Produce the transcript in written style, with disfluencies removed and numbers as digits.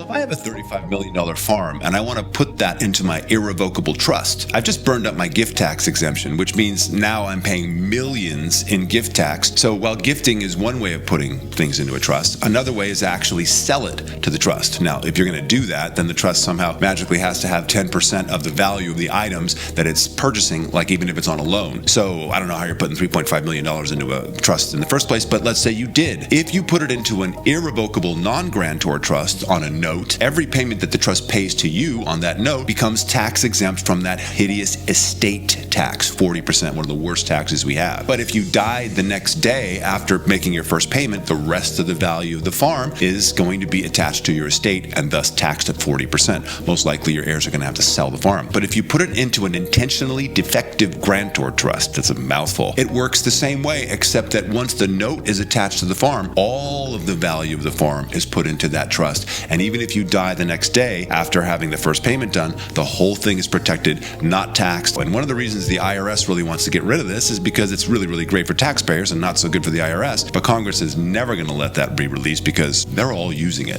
If I have a $35 million farm and I want to put that into my irrevocable trust, I've just burned up my gift tax exemption, which means now I'm paying millions in gift tax. So while gifting is one way of putting things into a trust, another way is to actually sell it to the trust. Now, if you're going to do that, then the trust somehow magically has to have 10% of the value of the items that it's purchasing, like even if it's on a loan. So I don't know how you're putting $3.5 million into a trust in the first place, but let's say you did. If you put it into an irrevocable non-grantor trust on a note, every payment that the trust pays to you on that note becomes tax exempt from that hideous estate tax, 40%, one of the worst taxes we have. But if you died the next day after making your first payment, the rest of the value of the farm is going to be attached to your estate and thus taxed at 40%. Most likely your heirs are going to have to sell the farm. But if you put it into an intentionally defective grantor trust, that's a mouthful, it works the same way, except that once the note is attached to the farm, all of the value of the farm is put into that trust. And even if you die the next day after having the first payment done, the whole thing is protected, not taxed. And one of the reasons the IRS really wants to get rid of this is because it's really, really great for taxpayers and not so good for the IRS. But Congress is never going to let that be released because they're all using it.